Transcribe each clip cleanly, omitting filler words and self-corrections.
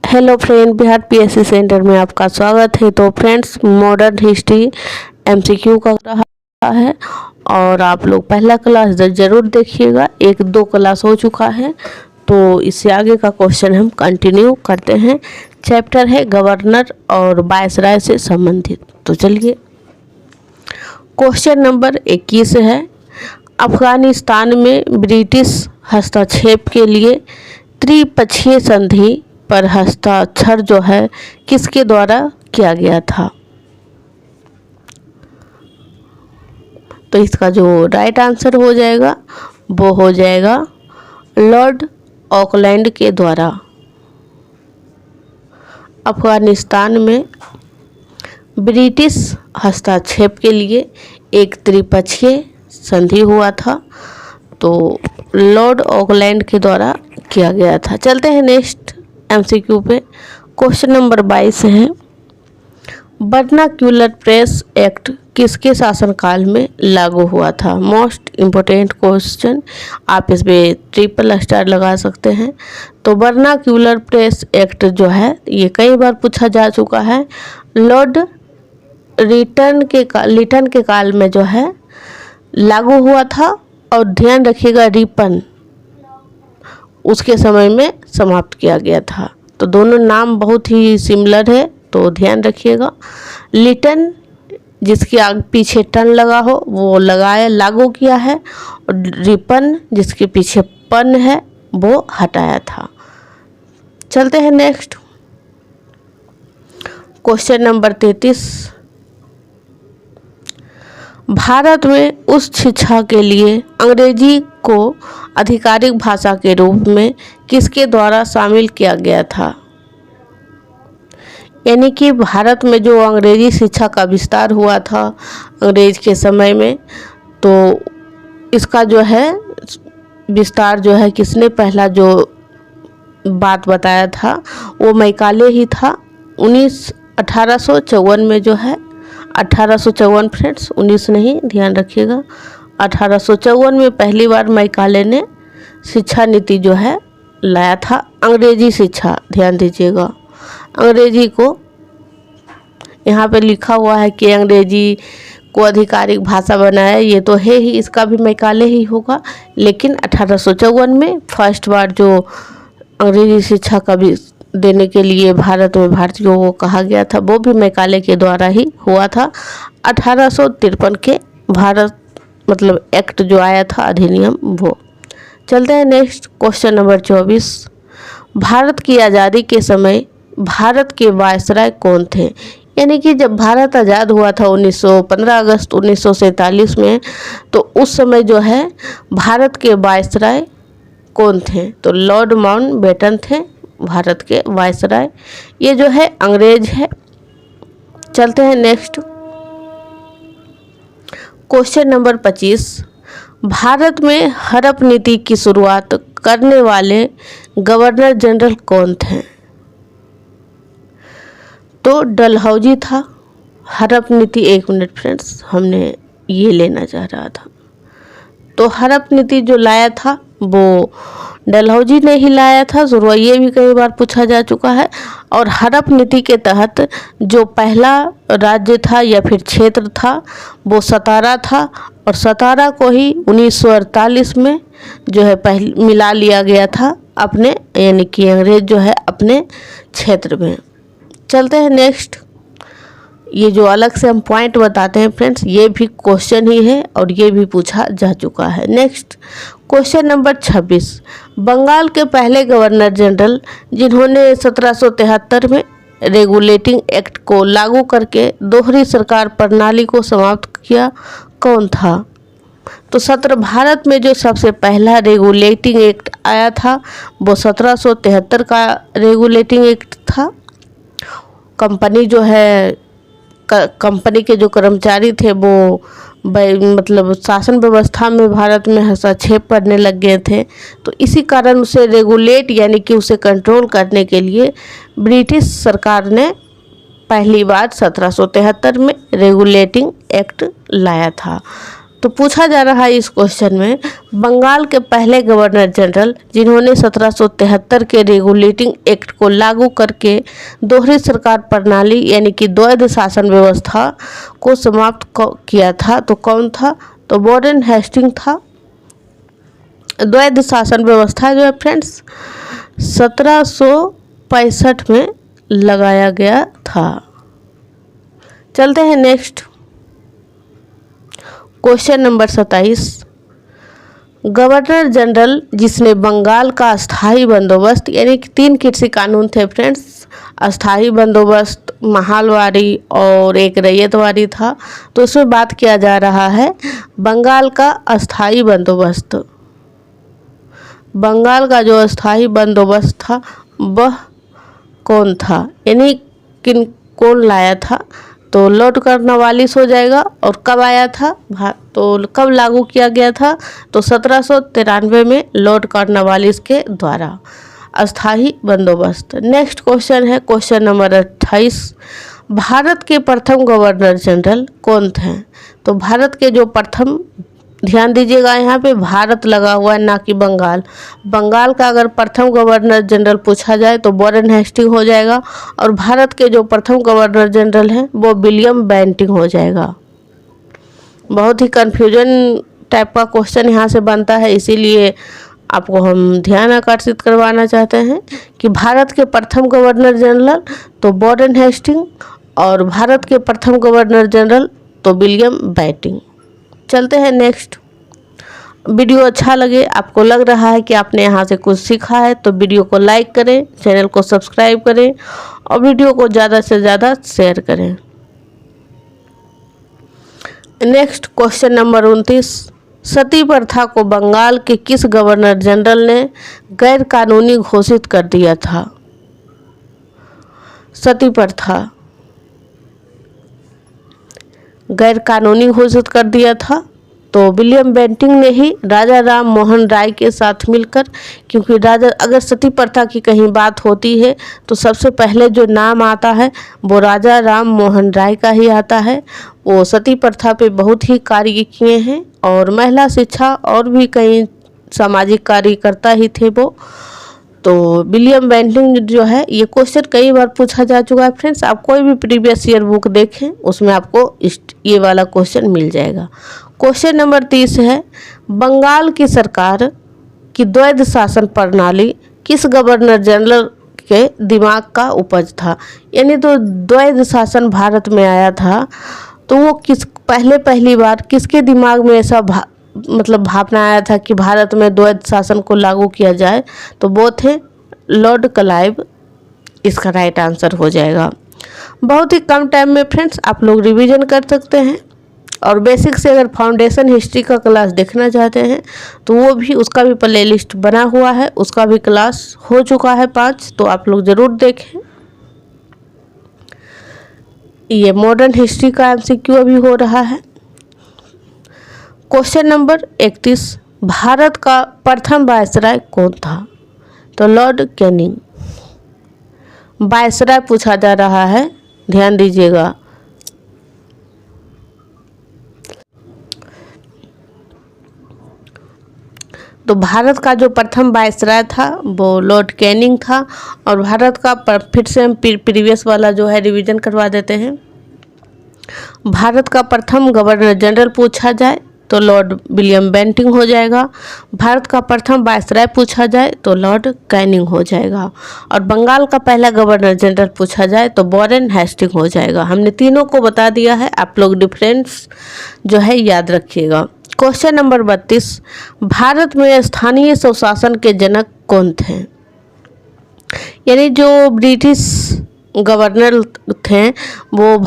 Hello friend, Bihar PSC centre में आपका स्वागत है। तो फ्रेंड्स, मॉडर्न हिस्ट्री एमसीक्यू का रहा है और आप लोग पहला क्लास ज़रूर देखिएगा। 1-2 क्लास हो चुका है, तो इससे आगे का क्वेश्चन हम कंटिन्यू करते हैं। चैप्टर है गवर्नर और वायसराय से संबंधित। तो चलिए, क्वेश्चन नंबर 21 है, अफगानिस्तान में ब्रिटिश हस्तक्षेप के लिए त्रिपक्षीय संधि पर हस्ताक्षर जो है किसके द्वारा किया गया था? तो इसका जो राइट आंसर हो जाएगा वो हो जाएगा लॉर्ड ऑकलैंड के द्वारा। अफगानिस्तान में ब्रिटिश हस्तक्षेप के लिए एक त्रिपक्षीय संधि हुआ था, तो लॉर्ड ऑकलैंड के द्वारा किया गया था। चलते हैं नेक्स्ट एमसीक्यू पे। क्वेश्चन नंबर 22 है, वर्नाक्यूलर प्रेस एक्ट किसके शासनकाल में लागू हुआ था? मोस्ट इम्पोर्टेंट क्वेश्चन, आप इसमें ट्रिपल स्टार लगा सकते हैं। तो वर्नाक्यूलर प्रेस एक्ट जो है ये कई बार पूछा जा चुका है। लॉर्ड लिटन के काल में जो है लागू हुआ था, और ध्यान रखिएगा रिपन उसके समय में समाप्त किया गया था। तो दोनों नाम बहुत ही सिमिलर है, तो ध्यान रखिएगा। लिटन जिसके आगे पीछे टन लगा हो वो लागू किया है, और रिपन जिसके पीछे पन है वो हटाया था। चलते हैं नेक्स्ट क्वेश्चन नंबर 33, भारत में उच्च शिक्षा के लिए अंग्रेजी को आधिकारिक भाषा के रूप में किसके द्वारा शामिल किया गया था? यानी कि भारत में जो अंग्रेजी शिक्षा का विस्तार हुआ था अंग्रेज के समय में, तो इसका जो है विस्तार जो है किसने पहला जो बात बताया था वो मैकाले ही था। 1854 में जो है 1854 फ्रेंड्स, 19 नहीं, ध्यान रखिएगा। 1854 में पहली बार मैकाले ने शिक्षा नीति जो है लाया था। अंग्रेजी शिक्षा, ध्यान दीजिएगा, अंग्रेजी को यहाँ पे लिखा हुआ है कि अंग्रेजी को आधिकारिक भाषा बनाया, ये तो है ही, इसका भी मैकाले ही होगा। लेकिन 1854 में फर्स्ट बार जो अंग्रेजी शिक्षा का भी देने के लिए भारत में भारतीयों को कहा गया था वो भी मैकाले के द्वारा ही हुआ था। 1853 के भारत एक्ट जो आया था, अधिनियम, वो। चलते हैं नेक्स्ट क्वेश्चन नंबर 24, भारत की आज़ादी के समय भारत के वायसराय कौन थे? यानी कि जब भारत आज़ाद हुआ था 15 अगस्त 1947 में, तो उस समय जो है भारत के वायसराय कौन थे? तो लॉर्ड माउंटबेटन थे भारत के वायसराय। ये जो है अंग्रेज है। चलते हैं नेक्स्ट क्वेश्चन नंबर 25, भारत में हड़प नीति की शुरुआत करने वाले गवर्नर जनरल कौन थे? तो डलहौजी था। हड़प नीति, 1 मिनट फ्रेंड्स, हमने ये लेना चाह रहा था। तो हड़प नीति जो लाया था वो डलहौजी ने ही लाया था। जरूर ये भी कई बार पूछा जा चुका है। और हड़प नीति के तहत जो पहला राज्य था या फिर क्षेत्र था वो सतारा था, और सतारा को ही 1948 में जो है पहले मिला लिया गया था अपने, यानी कि अंग्रेज जो है अपने क्षेत्र में। चलते हैं नेक्स्ट, ये जो अलग से हम पॉइंट बताते हैं फ्रेंड्स, ये भी क्वेश्चन ही है और ये भी पूछा जा चुका है। नेक्स्ट क्वेश्चन नंबर 26, बंगाल के पहले गवर्नर जनरल जिन्होंने 1773 में रेगुलेटिंग एक्ट को लागू करके दोहरी सरकार प्रणाली को समाप्त किया, कौन था? तो भारत में जो सबसे पहला रेगुलेटिंग एक्ट आया था वो 1773 का रेगुलेटिंग एक्ट था। कंपनी जो है, कंपनी के जो कर्मचारी थे वो शासन व्यवस्था में भारत में हस्तक्षेप करने लग गए थे, तो इसी कारण उसे रेगुलेट यानी कि उसे कंट्रोल करने के लिए ब्रिटिश सरकार ने पहली बार 1773 में रेगुलेटिंग एक्ट लाया था। तो पूछा जा रहा है इस क्वेश्चन में, बंगाल के पहले गवर्नर जनरल जिन्होंने 1773 के रेगुलेटिंग एक्ट को लागू करके दोहरी सरकार प्रणाली यानी कि द्वैध शासन व्यवस्था को समाप्त किया था, तो कौन था? तो वॉरेन हेस्टिंग था। द्वैध शासन व्यवस्था जो है फ्रेंड्स 1765 में लगाया गया था। चलते हैं next question number 27। Governor general जिसने बंगाल का अस्थाई बंदोबस्त यानी कि 3 कृषि कानून थे फ्रेंड्स, अस्थाई बंदोबस्त, महालवारी और एक रैयतवारी था। तो इसमें बात किया जा रहा है बंगाल का अस्थाई बंदोबस्त। बंगाल का जो अस्थाई बंदोबस्त था वह कौन था, यानी किन कौन लाया था? तो लॉर्ड कॉर्नवालिस हो जाएगा। और कब आया था, तो कब लागू किया गया था? तो 1793 में लॉर्ड कॉर्नवालिस के द्वारा अस्थाई बंदोबस्त। नेक्स्ट क्वेश्चन है क्वेश्चन नंबर 28। भारत के प्रथम गवर्नर जनरल कौन थे? तो भारत के जो प्रथम, ध्यान दीजिएगा यहाँ पे भारत लगा हुआ है ना कि बंगाल। बंगाल का अगर प्रथम गवर्नर जनरल पूछा जाए तो वॉरेन हेस्टिंग हो जाएगा, और भारत के जो प्रथम गवर्नर जनरल हैं वो विलियम बेंटिंग हो जाएगा। बहुत ही कन्फ्यूजन टाइप का क्वेश्चन यहाँ से बनता है, इसीलिए आपको हम ध्यान आकर्षित करवाना चाहते हैं कि भारत के प्रथम गवर्नर जनरल तो वॉरेन हेस्टिंग, और भारत के प्रथम गवर्नर जनरल तो विलियम बेंटिंग। चलते हैं नेक्स्ट। वीडियो अच्छा लगे, आपको लग रहा है कि आपने यहाँ से कुछ सीखा है, तो वीडियो को लाइक करें, चैनल को सब्सक्राइब करें और वीडियो को ज़्यादा से ज़्यादा शेयर करें। Next question number 29। सती प्रथा को बंगाल के किस गवर्नर जनरल ने गैर कानूनी घोषित कर दिया था? सती प्रथा गैर कानूनी घोषित कर दिया था तो विलियम बेंटिंग ने ही राजा राम मोहन राय के साथ मिलकर, क्योंकि अगर सती प्रथा की कहीं बात होती है तो सबसे पहले जो नाम आता है वो राजा राम मोहन राय का ही आता है। वो सती प्रथा पे बहुत ही कार्य किए हैं और महिला शिक्षा और भी कई सामाजिक कार्य करता ही थे वो। तो विलियम बेंटिंग जो है, ये क्वेश्चन कई बार पूछा जा चुका है फ्रेंड्स। आप कोई भी प्रीवियस ईयर बुक देखें उसमें आपको ये वाला क्वेश्चन मिल जाएगा। क्वेश्चन नंबर 30 है, बंगाल की सरकार की द्वैध शासन प्रणाली किस गवर्नर जनरल के दिमाग का उपज था? यानी तो द्वैध शासन भारत में आया था तो वो पहली बार किसके दिमाग में ऐसा भावना आया था कि भारत में द्वैध शासन को लागू किया जाए? तो वो थे लॉर्ड क्लाइव। इसका राइट आंसर हो जाएगा। बहुत ही कम टाइम में फ्रेंड्स आप लोग रिवीजन कर सकते हैं, और बेसिक से अगर फाउंडेशन हिस्ट्री का क्लास देखना चाहते हैं तो वो भी, उसका भी प्लेलिस्ट बना हुआ है, उसका भी क्लास हो चुका है 5, तो आप लोग ज़रूर देखें। ये मॉडर्न हिस्ट्री का MCQ अभी हो रहा है। Question number 31। भारत का प्रथम वायसराय कौन था? तो लॉर्ड कैनिंग। वायसराय पूछा जा रहा है, ध्यान दीजिएगा। तो भारत का जो प्रथम वायसराय था वो लॉर्ड कैनिंग था। और भारत का फिर से हम प्रीवियस वाला जो है रिवीजन करवा देते हैं। भारत का प्रथम गवर्नर जनरल पूछा जाए तो लॉर्ड विलियम बेंटिंग हो जाएगा। भारत का प्रथम वायसराय पूछा जाए तो लॉर्ड कैनिंग हो जाएगा। और बंगाल का पहला गवर्नर जनरल पूछा जाए तो वॉरेन हेस्टिंग हो जाएगा। हमने तीनों को बता दिया है, आप लोग डिफरेंस जो है याद रखिएगा। Question number 32। भारत में स्थानीय स्वशासन के जनक कौन थे? यानी जो ब्रिटिश गवर्नर थे वो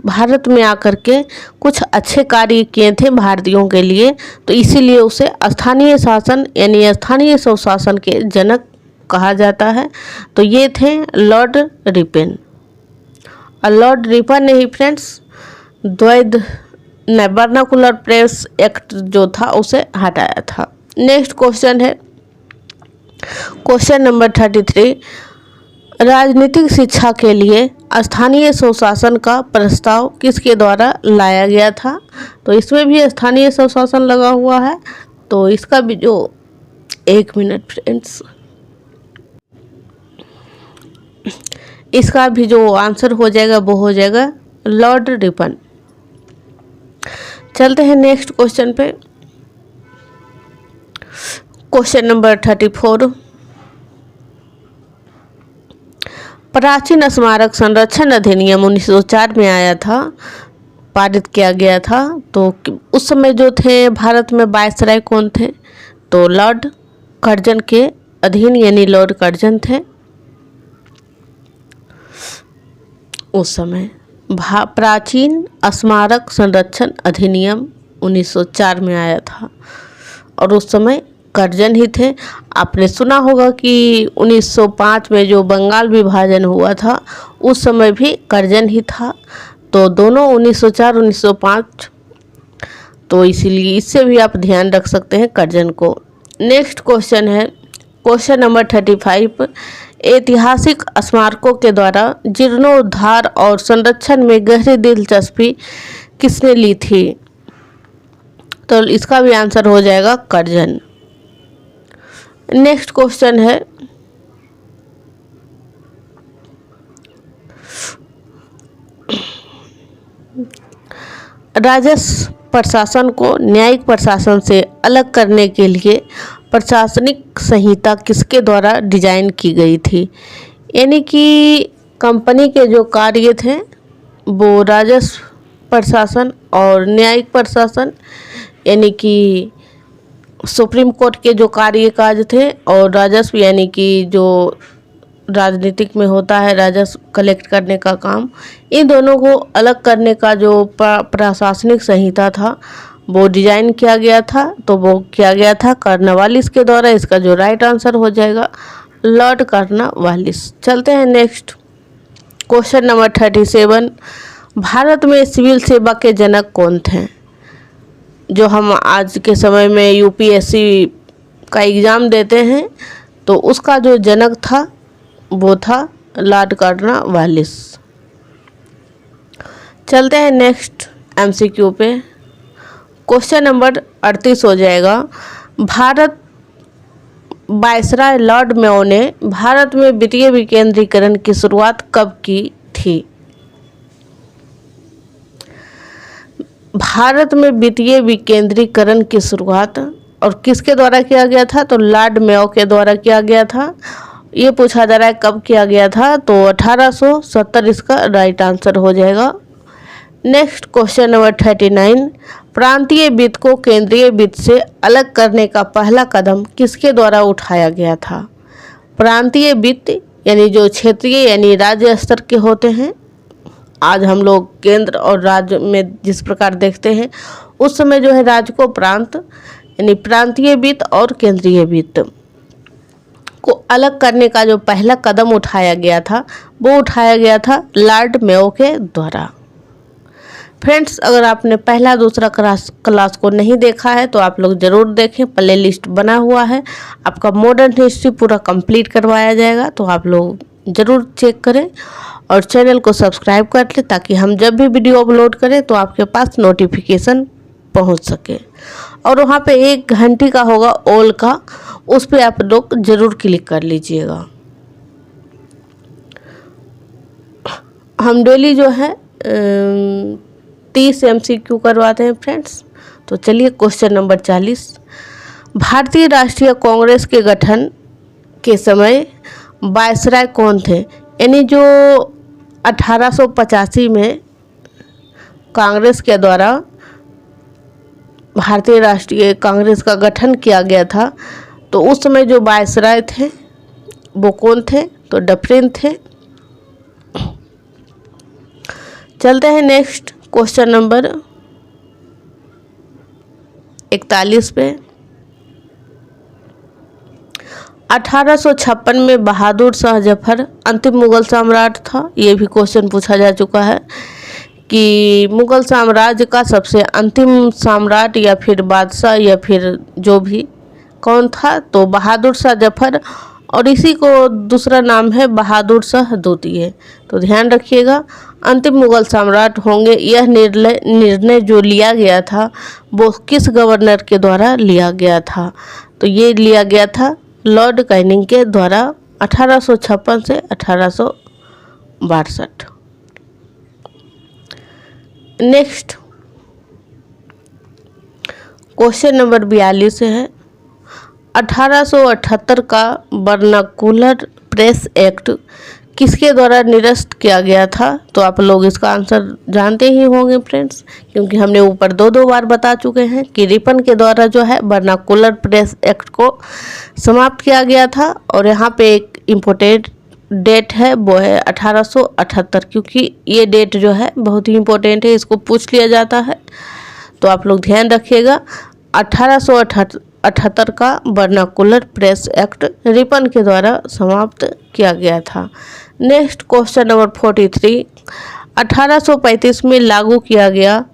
भारत में आकर के कुछ अच्छे कार्य किए थे भारतीयों के लिए, तो इसीलिए उसे स्थानीय शासन यानी स्थानीय स्वशासन के जनक कहा जाता है। तो ये थे लॉर्ड रिपन। और लॉर्ड रिपन ने ही फ्रेंड्स द्वैध वर्नाकुलर प्रेस एक्ट जो था उसे हटाया था। नेक्स्ट क्वेश्चन है क्वेश्चन नंबर 33। राजनीतिक शिक्षा के लिए स्थानीय स्वशासन का प्रस्ताव किसके द्वारा लाया गया था? तो इसमें भी स्थानीय स्वशासन लगा हुआ है, तो इसका भी जो 1 मिनट फ्रेंड्स, इसका भी जो आंसर हो जाएगा वो हो जाएगा लॉर्ड रिपन। चलते हैं नेक्स्ट क्वेश्चन पे। Question number 34। प्राचीन स्मारक संरक्षण अधिनियम 1904 में आया था, पारित किया गया था। तो उस समय जो थे भारत में वायसराय कौन थे? तो लॉर्ड कर्जन के अधीन यानी लॉर्ड कर्जन थे उस समय। प्राचीन स्मारक संरक्षण अधिनियम 1904 में आया था और उस समय कर्जन ही थे। आपने सुना होगा कि 1905 में जो बंगाल विभाजन हुआ था उस समय भी कर्जन ही था। तो दोनों 1904 1905, तो इसीलिए इससे भी आप ध्यान रख सकते हैं कर्जन को। नेक्स्ट क्वेश्चन है क्वेश्चन नंबर 35। ऐतिहासिक स्मारकों के द्वारा जीर्णोद्धार और संरक्षण में गहरी दिलचस्पी किसने ली थी? तो इसका भी आंसर हो जाएगा कर्जन। नेक्स्ट क्वेश्चन है राजस्व प्रशासन को न्यायिक प्रशासन से अलग करने के लिए प्रशासनिक संहिता किसके द्वारा डिजाइन की गई थी? यानी कि कंपनी के जो कार्य थे वो राजस्व प्रशासन और न्यायिक प्रशासन, यानी कि सुप्रीम कोर्ट के जो कार्यकाज थे और राजस्व यानी कि जो राजनीतिक में होता है राजस्व कलेक्ट करने का काम, इन दोनों को अलग करने का जो प्रशासनिक संहिता था वो डिजाइन किया गया था। तो वो किया गया था कर्नवालिस के द्वारा। इसका जो राइट आंसर हो जाएगा लॉर्ड कर्नवालिस। चलते हैं नेक्स्ट क्वेश्चन नंबर 37। भारत में सिविल सेवा के जनक कौन थे? जो हम आज के समय में यूपीएससी का एग्ज़ाम देते हैं तो उसका जो जनक था वो था लॉर्ड कर्नवालिस। चलते हैं नेक्स्ट एमसीक्यू पे। क्वेश्चन नंबर 38 हो जाएगा। भारत वायसराय लॉर्ड मेयो ने भारत में वित्तीय विकेंद्रीकरण की शुरुआत कब की थी? भारत में वित्तीय विकेंद्रीकरण की शुरुआत और किसके द्वारा किया गया था? तो लॉर्ड मेयो के द्वारा किया गया था। ये पूछा जा रहा है कब किया गया था, तो 1870 इसका राइट आंसर हो जाएगा। Next question number 39। प्रांतीय वित्त को केंद्रीय वित्त से अलग करने का पहला कदम किसके द्वारा उठाया गया था? प्रांतीय वित्त यानी जो क्षेत्रीय यानी राज्य स्तर के होते हैं, आज हम लोग केंद्र और राज्य में जिस प्रकार देखते हैं, उस समय जो है राज्य को प्रांत यानी प्रांतीय वित्त और केंद्रीय वित्त को अलग करने का जो पहला कदम उठाया गया था वो उठाया गया था लॉर्ड मेयो के द्वारा। फ्रेंड्स, अगर आपने पहला दूसरा क्लास को नहीं देखा है तो आप लोग ज़रूर देखें, प्ले लिस्ट बना हुआ है। आपका मॉडर्न हिस्ट्री पूरा कंप्लीट करवाया जाएगा, तो आप लोग ज़रूर चेक करें और चैनल को सब्सक्राइब कर लें ताकि हम जब भी वीडियो अपलोड करें तो आपके पास नोटिफिकेशन पहुंच सके। और वहां पे एक घंटी का होगा ऑल का, उस पर आप लोग ज़रूर क्लिक कर लीजिएगा। हम डेली जो है 30 MCQ करवाते हैं फ्रेंड्स। तो चलिए क्वेश्चन नंबर 40। भारतीय राष्ट्रीय कांग्रेस के गठन के समय वायसराय कौन थे? यानी जो 1885 में कांग्रेस के द्वारा भारतीय राष्ट्रीय कांग्रेस का गठन किया गया था, तो उस समय जो वायसराय थे वो कौन थे? तो डफरिन थे। चलते हैं नेक्स्ट क्वेश्चन नंबर 41 पे। 1856 में बहादुर शाह जफर अंतिम मुगल सम्राट था। ये भी क्वेश्चन पूछा जा चुका है कि मुगल साम्राज्य का सबसे अंतिम सम्राट या फिर बादशाह या फिर जो भी कौन था? तो बहादुर शाह जफर और इसी को दूसरा नाम है बहादुर शाह द्वितीय। तो ध्यान रखिएगा, अंतिम मुगल सम्राट होंगे, यह निर्णय जो लिया गया था वो किस गवर्नर के द्वारा लिया गया था? तो ये लिया गया था लॉर्ड कैनिंग के द्वारा 1856 से 1862। नेक्स्ट क्वेश्चन नंबर 42 है 1878 का वर्नाकुलर प्रेस एक्ट किसके द्वारा निरस्त किया गया था? तो आप लोग इसका आंसर जानते ही होंगे फ्रेंड्स, क्योंकि हमने ऊपर दो बार बता चुके हैं कि रिपन के द्वारा जो है वर्नाकुलर प्रेस एक्ट को समाप्त किया गया था। और यहाँ पे एक इम्पोर्टेंट डेट है, वो है 1878, क्योंकि ये डेट जो है बहुत ही इम्पोर्टेंट है, इसको पूछ लिया जाता है। तो आप लोग ध्यान रखिएगा, 1878 का वर्नाकुलर प्रेस एक्ट रिपन के द्वारा समाप्त किया गया था। नेक्स्ट क्वेश्चन नंबर 43 1835 में लागू किया गया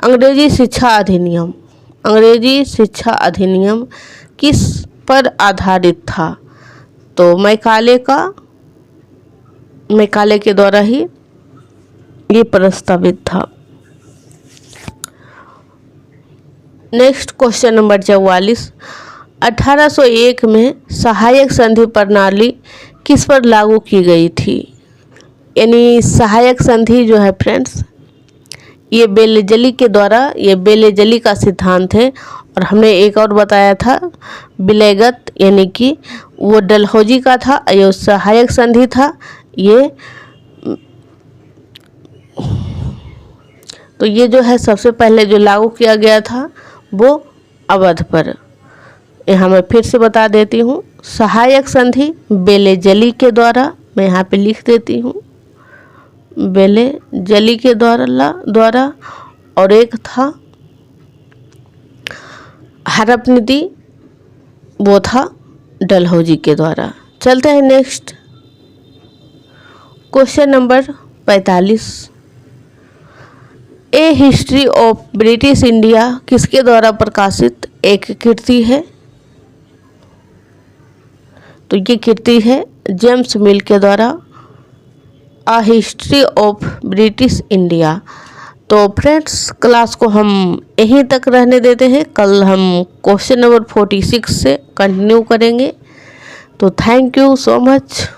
अंग्रेजी शिक्षा अधिनियम। अंग्रेजी शिक्षा अधिनियम किस पर आधारित था? तो मैकाले के द्वारा ही ये प्रस्तावित था। नेक्स्ट क्वेश्चन नंबर 44 1801 में सहायक संधि प्रणाली किस पर लागू की गई थी? यानी सहायक संधि जो है फ्रेंड्स, ये बेलेजली के द्वारा, ये बेलेजली का सिद्धांत है। और हमने एक और बताया था विलयगत, यानी कि वो डलहौजी का था, ये सहायक संधि था ये। तो ये जो है सबसे पहले जो लागू किया गया था वो अवध पर। यहाँ मैं फिर से बता देती हूँ, सहायक संधि बेलेजली के द्वारा, मैं यहाँ पे लिख देती हूँ बेलेजली के द्वारा, और एक था हड़प नीति, वो था डलहौजी के द्वारा। चलते हैं next question number 45 A history of British India किसके द्वारा प्रकाशित एक कृति है? तो ये कृति है जेम्स मिल के द्वारा, a history of British India. तो फ्रेंड्स क्लास को हम यहीं तक रहने देते हैं, कल हम क्वेश्चन नंबर 46 से कंटिन्यू करेंगे। तो थैंक यू सो मच।